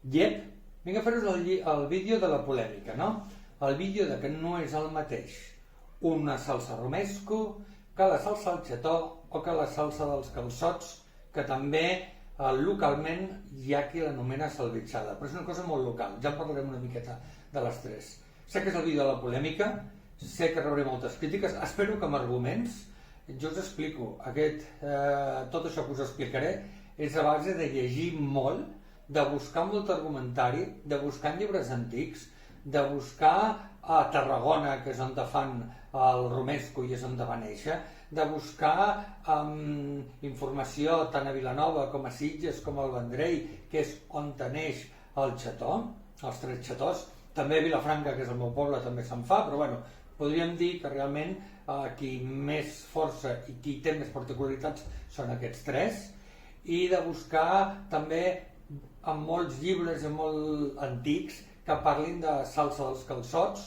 Yep, vinc a fer-vos el vídeo de la polèmica, no? El vídeo de que no és el mateix una salsa romesco que la salsa al xató o que la salsa dels calçots, que també localment hi ha qui l'anomena salvitxada, però és una cosa molt local, ja en parlarem una miqueta de les tres. Sé que és el vídeo de la polèmica, sé que rebré moltes crítiques, espero que amb arguments. Jo us explico, tot això que us explicaré és a base de llegir molt, de buscar molt argumentari, de buscar en llibres antics, de buscar a Tarragona, que és on fan el romesco i és on va néixer, de buscar informació tant a Vilanova com a Sitges com al Vendrell, que és on neix el xató, els tres xatós. També a Vilafranca, que és el meu poble, també se'n fa, però bueno, podríem dir que realment qui més força i qui té més particularitats són aquests tres, i de buscar també en molts llibres molt antics que parlin de salsa dels calçots,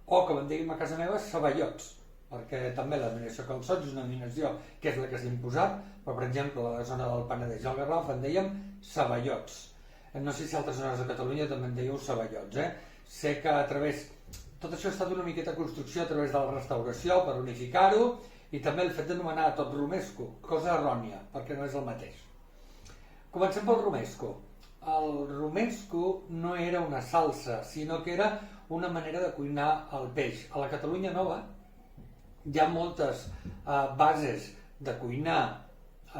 o, com en diguem a casa meva, ceballots, perquè també la denominació calçots és una denominació que és la que s'ha imposat, però per exemple a la zona del Penedès i el Garraf en dèiem ceballots. No sé si a altres zones de Catalunya també en dèieu ceballots, Sé que a través... Tot això ha estat una miqueta construcció a través de la restauració per unificar-ho, i també el fet d'anomenar tot romesco, cosa errònia, perquè no és el mateix. Comencem pel romesco. El romesco no era una salsa, sinó que era una manera de cuinar el peix. A la Catalunya Nova hi ha moltes bases de cuinar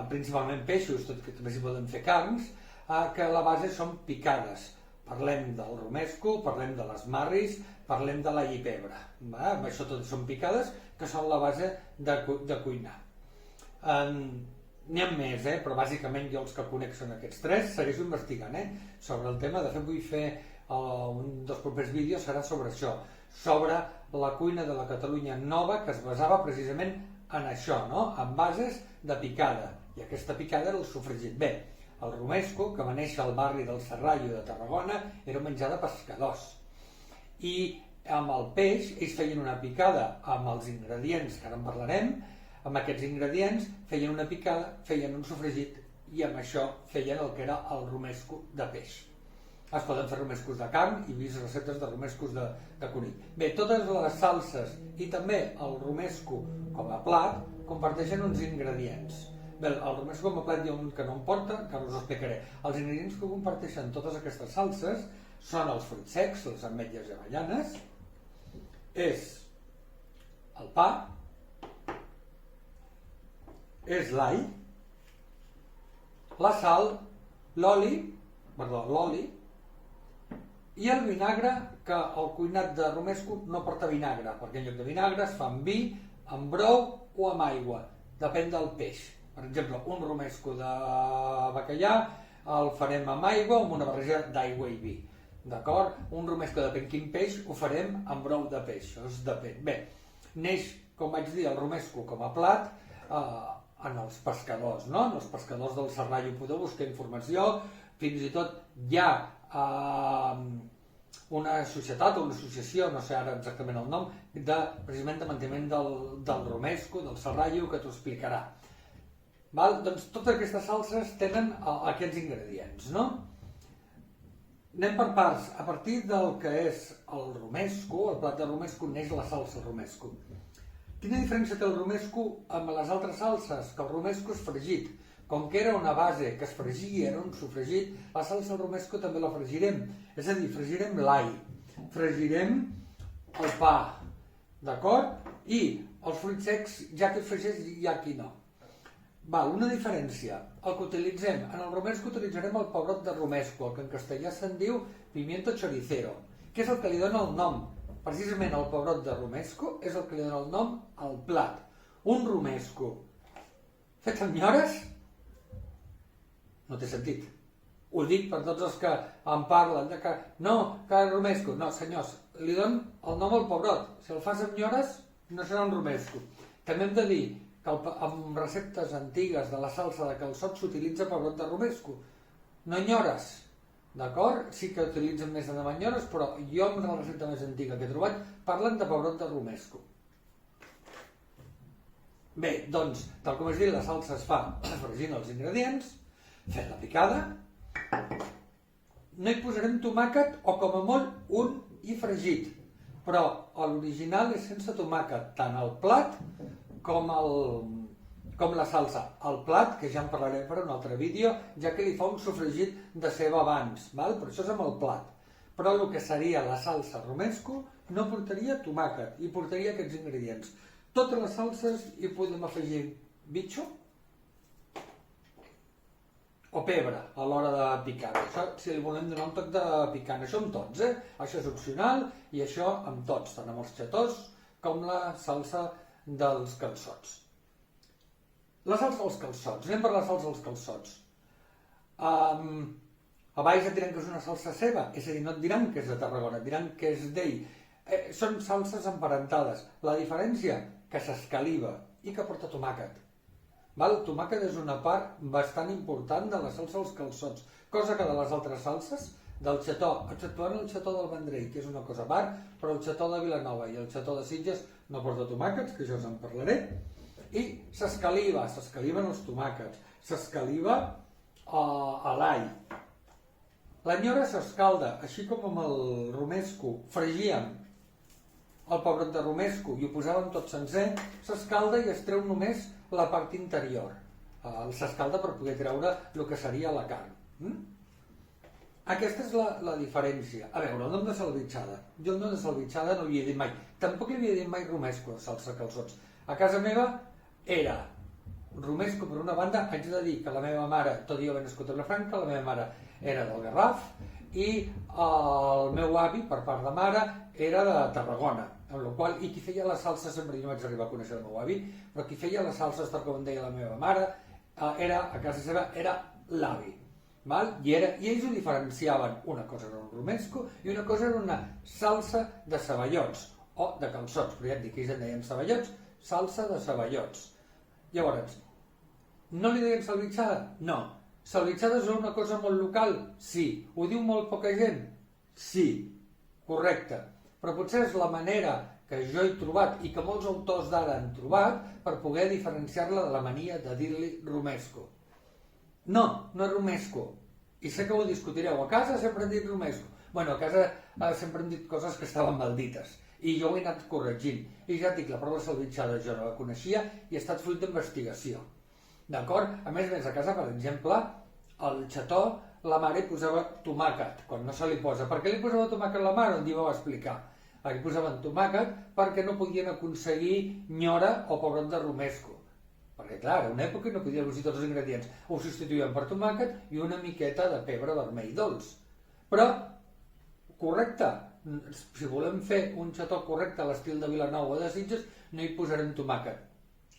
principalment peixos, tot que també s'hi poden fer carns, que la base són picades. Parlem del romesco, parlem de les marris, parlem de l'all i pebre. Això tot són picades que són la base de cuinar. N'hi ha més, però bàsicament jo els que conec són aquests tres. Segueixo investigant sobre el tema. De fet, vull fer un dels propers vídeos serà sobre això, sobre la cuina de la Catalunya Nova, que es basava precisament en això, en bases de picada. I aquesta picada era el sofregit. Bé, el romesco, que va néixer al barri del Serrallo de Tarragona, era un menjar de pescadors. I amb el peix ells feien una picada amb els ingredients, que ara en parlarem. Amb aquests ingredients feien una picada, feien un sofregit i amb això feien el que era el romesco de peix. Es poden fer romescos de carn i vist receptes de romescos de conill. Bé, totes les salses i també el romesco com a plat comparteixen uns ingredients. Bé, el romesco com a plat hi ha un que no em porta, que us ho explicaré. Els ingredients que comparteixen totes aquestes salses són els fruits secs, les ametlles i avellanes, és el pa, és l'all, la sal, l'oli i el vinagre, que el cuinat de romesco no porta vinagre, perquè en lloc de vinagre es fa amb vi, amb brou o amb aigua, depèn del peix. Per exemple, un romesco de bacallà el farem amb aigua o amb una barreja d'aigua i vi. D'acord? Un romesco depèn quin peix ho farem amb brou de peix, això depèn. Bé, neix, com vaig dir, el romesco com a plat en els pescadors, no? En els pescadors del Serrallo podeu buscar informació, fins i tot hi ha una societat o una associació, no sé ara exactament el nom, precisament de manteniment del romesco, del Serrallo, que t'ho explicarà. Doncs totes aquestes salses tenen aquests ingredients, no? Anem per parts. A partir del que és el romesco, el plat de romesco, neix la salsa romesco. Quina diferència té el romesco amb les altres salses? Que el romesco és fregit. Com que era una base que es fregia, era un sofregit, la salsa romesco també la fregirem. És a dir, fregirem l'all, fregirem el pa, d'acord? I els fruits secs, ja que es fregeix, hi ha qui no. Una diferència. El que utilitzem, en el romesco utilitzarem el pebrot de romesco, el que en castellà se'n diu pimiento choricero, que és el que li dona el nom. Precisament el pebrot de romesco és el que li dona el nom al plat. Un romesco fet amb nyores no té sentit. Ho dic per tots els que en parlen de que no, que és romesco. No, senyors, li donen el nom al pebrot. Si el fas amb nyores no serà un romesco. També hem de dir que en receptes antigues de la salsa de calçot s'utilitza pebrot de romesco, no nyores, d'acord? Sí que utilitzen més de nyores, però jo amb la recepta més antiga que he trobat parlen de pebrot de romesco. Bé, doncs, tal com has dit, la salsa es fa fregint els ingredients, fent la picada, no hi posarem tomàquet o com a molt un i fregit, però l'original és sense tomàquet, tant el plat com la salsa. El plat, que ja en parlaré per un altre vídeo, ja que li fa un sofregit de ceba abans, val? Però això és amb el plat. Però el que seria la salsa romesco no portaria tomàquet, i portaria aquests ingredients. Totes les salses hi podem afegir bitxo o pebre a l'hora de picar. Això, si li volem donar un toc de picant, això amb tots, Això és opcional i això amb tots, tant amb els xatós com la salsa dels calçots. La salsa dels calçots, anem per la salsa dels calçots. A baix et diran que és una salsa ceba, és a dir, no et diran que és de Tarragona, et diran que és d'ell. Són salses emparentades. La diferència, que s'escaliva i que porta tomàquet. El tomàquet és una part bastant important de la salsa dels calçots, cosa que de les altres salses, del xató, exceptuant el xató del Vendrell, que és una cosa a part, però el xató de Vilanova i el xató de Sitges no porta tomàquets, que jo us en parlaré, i s'escaliven els tomàquets, s'escaliva a l'all. L'anyora s'escalda, així com amb el romesco, fregíem el pebrot de romesco i ho posàvem tot sencer, s'escalda i es treu només la part interior. S'escalda per poder treure el que seria la carn. Aquesta és la diferència. A veure, el nom de salvitxada. Jo el nom de salvitxada no l'havia dit mai. Tampoc li havia dit mai romesco, salsa calçots. A casa meva era romesco per una banda. Haig de dir que la meva mare, tot i haver nascut a Vilafranca, la meva mare era del Garraf i el meu avi, per part de mare, era de Tarragona. Amb la qual, i qui feia la salsa, sempre jo no vaig arribar a conèixer el meu avi, però qui feia les salses, tal com em deia la meva mare, a casa seva era l'avi. I ells ho diferenciaven. Una cosa era un romesco i una cosa era una salsa de ceballots, o de calçots, però ja et dic que ells en deien ceballots, salsa de ceballots. Llavors, no li deien salvitxada? No. Salvitxada és una cosa molt local? Sí. Ho diu molt poca gent? Sí. Correcte. Però potser és la manera que jo he trobat i que molts autors d'ara han trobat per poder diferenciar-la de la mania de dir-li romesco. No, no és romesco. I sé que ho discutireu. A casa sempre han dit romesco. Bueno, a casa sempre han dit coses que estaven mal dites. I jo ho he anat corregint. I ja et dic, la paraula salvitxada jo no la coneixia i ha estat fruit d'investigació. D'acord? A més, a casa, per exemple, al xató la mare hi posava tomàquet, quan no se li posa. Per què li posava tomàquet la mare? Un dia m'ho va explicar. Li posaven tomàquet perquè no podien aconseguir nyora o pebrot de romesco. Perquè, clar, era una època i no podien usar tots els ingredients. Ho substituïen per tomàquet i una miqueta de pebre vermell dolç. Però, correcte, si volem fer un xató correcte a l'estil de Vilanova o de Sitges, no hi posarem tomàquet.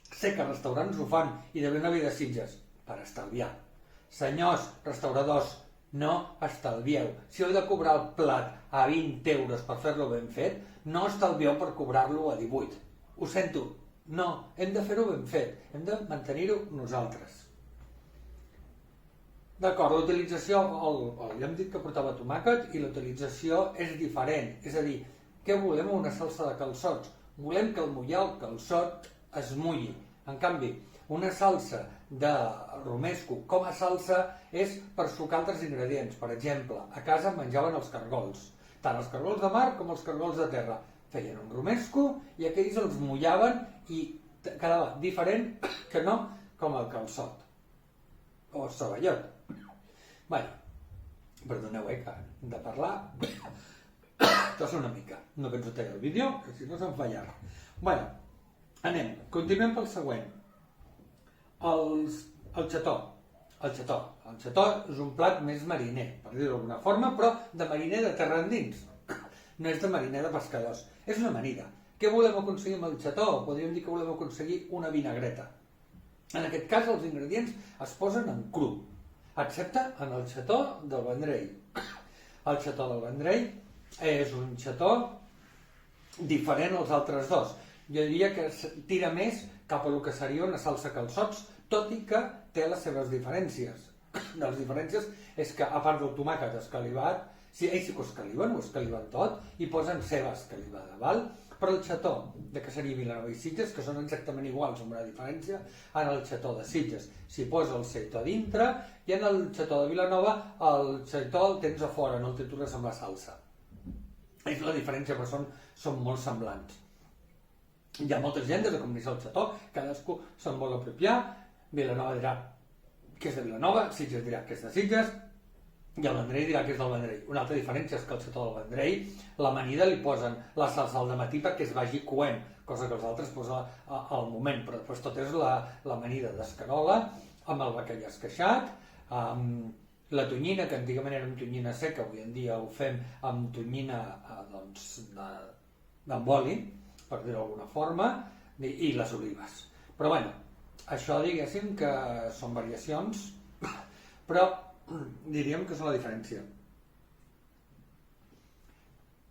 Sé que restaurants ho fan i de Vilanova i de Sitges, per estalviar. Senyors restauradors, no estalvieu. Si heu de cobrar el plat a 20 euros per fer-lo ben fet, no estalvieu per cobrar-lo a 18. Ho sento, no, hem de fer-ho ben fet, hem de mantenir-ho nosaltres. D'acord, l'utilització, ja hem dit que portava tomàquet i l'utilització és diferent. És a dir, què volem una salsa de calçots? Volem que el mullar el calçot es mulli. En canvi, una salsa de romesco com a salsa és per sucar altres ingredients. Per exemple, a casa menjaven els cargols, tant els cargols de mar com els cargols de terra. Feien un romesco i aquells els mullaven i quedava diferent que no com el calçot o ceballot. Bueno, perdoneu, que hem de parlar. Tossa una mica. No penso tallar el vídeo, que si no se'm fa llarg. Bueno, anem. Continuem pel següent. El xató. El xató és un plat més mariner, per dir-ho d'alguna forma, però de mariner de terra endins. No és de mariner de pescadors. És una amanida. Què volem aconseguir amb el xató? Podríem dir que volem aconseguir una vinagreta. En aquest cas, els ingredients es posen en cru, excepte en el xató del Vendrell. El xató del Vendrell és un xató diferent als altres dos. Jo diria que tira més cap a el que seria una salsa calçots, tot i que té les seves diferències. Les diferències és que, a part del tomàquet escalivat, ells sí que ho escaliven tot, i posen ceba escalivada, val? Però el xató de que seria Vilanova i Sitges, que són exactament iguals amb una diferència, en el xató de Sitges s'hi posa el seitó a dintre i en el xató de Vilanova el seitó el tens a fora, no el tritures amb la salsa. És la diferència, però són molt semblants. Hi ha moltes llengües de com dir el xató, cadascú se'n vol apropiar. Vilanova dirà que és de Vilanova, Sitges dirà que és de Sitges, i el Vendrell dirà que és del Vendrell. Una altra diferència és que al xató del Vendrell l'amanida li posen la salsa al dematí perquè es vagi coent, cosa que els altres posen al moment, però després tot és l'amanida d'escarola amb el bacallà esqueixat, amb la tonyina, que antigament era amb tonyina seca, avui en dia ho fem amb tonyina amb oli, per dir-ho d'alguna forma, i les olives. Però bueno, això diguéssim que són variacions, però diríem que és la diferència.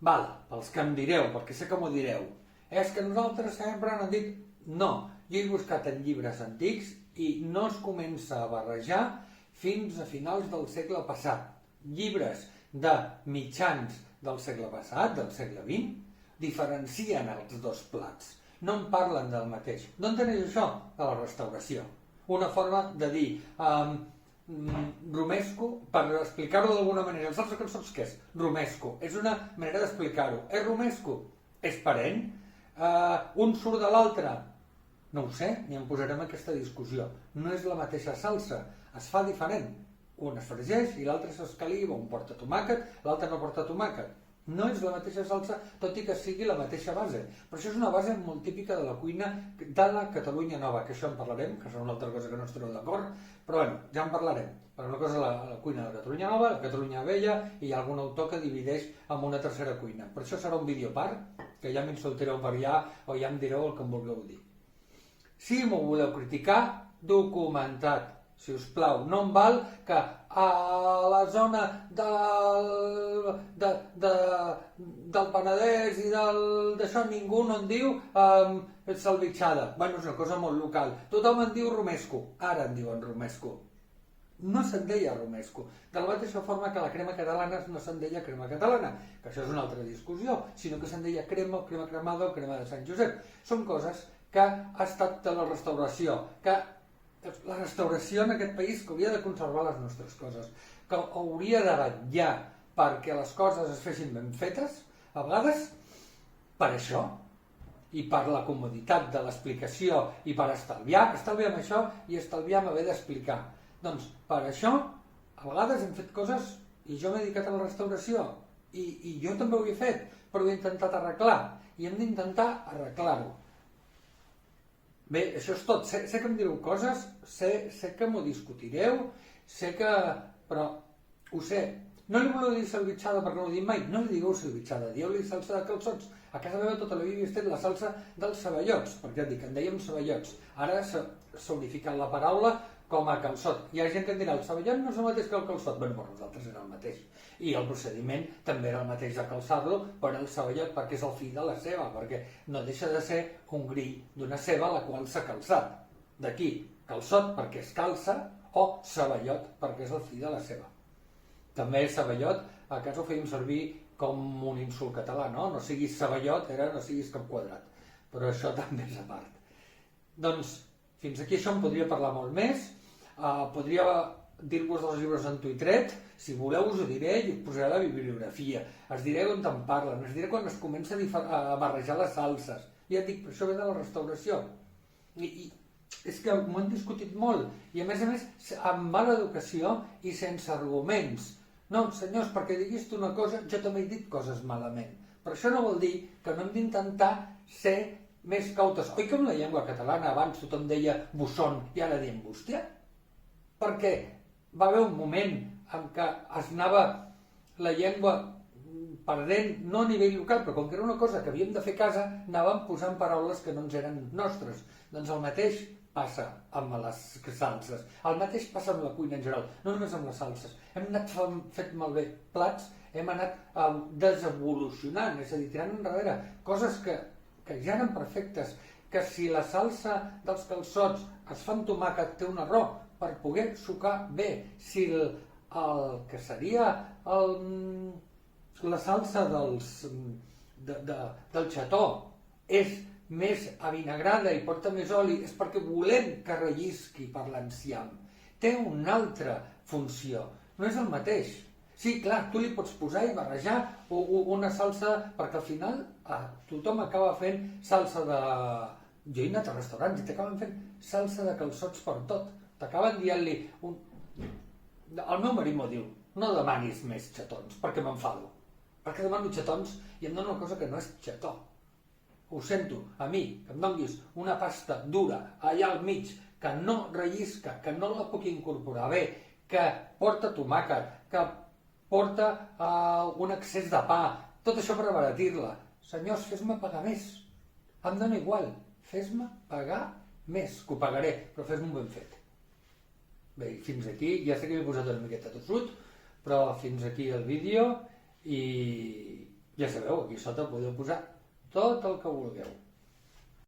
Val, pels que em direu, perquè sé que m'ho direu, és que nosaltres sempre han dit no. Jo he buscat en llibres antics i no es comença a barrejar fins a finals del segle passat. Llibres de mitjans del segle passat, del segle XX, diferencien els dos plats. No en parlen del mateix. D'on teneix això? De la restauració. Una forma de dir romesco, per explicar-ho d'alguna manera. Els altres cançons què és? Romesco. És una manera d'explicar-ho. És romesco? És parent? Un surt de l'altre? No ho sé, ni em posarem aquesta discussió. No és la mateixa salsa, es fa diferent. Un es fregeix i l'altre s'escaliva, un porta tomàquet, l'altre no porta tomàquet. No és la mateixa salsa, tot i que sigui la mateixa base. Però això és una base molt típica de la cuina de la Catalunya Nova, que això en parlarem, que serà una altra cosa que no estareu d'acord, però bueno, ja en parlarem. Per una cosa la cuina de la Catalunya Nova, la Catalunya Vella, i hi ha algun autor que divideix en una tercera cuina. Per això serà un vídeo a part, que ja m'insultareu per allà o ja em direu el que em vulgueu dir. Si m'ho voleu criticar, documentat. Si us plau, no em val que a la zona del Penedès i d'això ningú no en diu salvitxada. Bueno, és una cosa molt local. Tothom en diu romesco. Ara en diuen romesco. No se'n deia romesco. De la mateixa forma que la crema catalana no se'n deia crema catalana, que això és una altra discussió, sinó que se'n deia crema, crema cremada o crema de Sant Josep. Són coses que ha estat de la restauració, que la restauració en aquest país que hauria de conservar les nostres coses, que hauria de vetllar perquè les coses es fessin ben fetes, a vegades per això, i per la comoditat de l'explicació i per estalviem això i estalviem haver d'explicar. Doncs per això, a vegades hem fet coses, i jo m'he dedicat a la restauració, i jo també ho he fet, però ho he intentat arreglar, i hem d'intentar arreglar-ho. Bé, això és tot. Sé que em direu coses, sé que m'ho discutireu, però ho sé. No li voleu dir salvitxada perquè no ho dic mai, no li digueu salvitxada, dieu-li salsa de calçots. A casa meva tota la vida he estat la salsa dels ceballots, perquè ja et dic, en dèiem ceballots. Ara s'ha unificat la paraula com a calçot. Hi ha gent que em dirà, el ceballot no és el mateix que el calçot. Bé, per nosaltres era el mateix. I el procediment també era el mateix de calçar-lo per al ceballot, perquè és el fill de la ceba, perquè no deixa de ser un grill d'una ceba la qual s'ha calçat. D'aquí, calçot perquè es calça, o ceballot perquè és el fill de la ceba. També ceballot, a casa ho fèiem servir com un insult català, no? No siguis ceballot, no siguis cap quadrat. Però això també és a part. Doncs, fins aquí això en podria parlar molt més. Podria dir-vos dels llibres en Twittret, si voleu us ho diré i us posaré la bibliografia, es diré on te'n parlen, es diré quan es comença a barrejar les salses. Ja et dic, però això ve de la restauració. I és que m'ho han discutit molt, i a més amb mala educació i sense arguments. No, senyors, perquè diguis tu una cosa, jo també he dit coses malament. Però això no vol dir que no hem d'intentar ser més cautes. Oi que amb la llengua catalana abans tothom deia busson i ara diem bústia? Perquè va haver un moment en què es anava la llengua perdent, no a nivell local, però com que era una cosa que havíem de fer a casa, anàvem posant paraules que no ens eren nostres. Doncs el mateix passa amb les salses, el mateix passa amb la cuina en general, no només amb les salses. Hem anat fet malbé plats, hem anat desevolucionant, és a dir, tirant enrere coses que ja eren perfectes, que si la salsa dels calçots es fa amb tomàquet té un error, per poder sucar bé. Si el que seria la salsa del xató és més avinagrada i porta més oli, és perquè volem que rellisqui per l'enciam. Té una altra funció, no és el mateix. Sí, clar, tu li pots posar i barrejar una salsa, perquè al final tothom acaba fent salsa de... Jo he anat a restaurants i t'acaben fent salsa de calçots per tot. T'acaben dient-li... El meu marit m'ho diu, no demanis més xatons, perquè m'enfado. Perquè demano xatons i em dona una cosa que no és xató. Ho sento, a mi, que em donis una pasta dura allà al mig, que no rellisca, que no la puc incorporar bé, que porta tomàquet, que porta un excés de pa, tot això per abaratir-la. Senyors, fes-me pagar més. Em dona igual, fes-me pagar més, que ho pagaré, però fes-me un ben fet. Bé, fins aquí, ja sé que m'he posat una miqueta tossut, però fins aquí el vídeo i ja sabeu, aquí sota podeu posar tot el que vulgueu.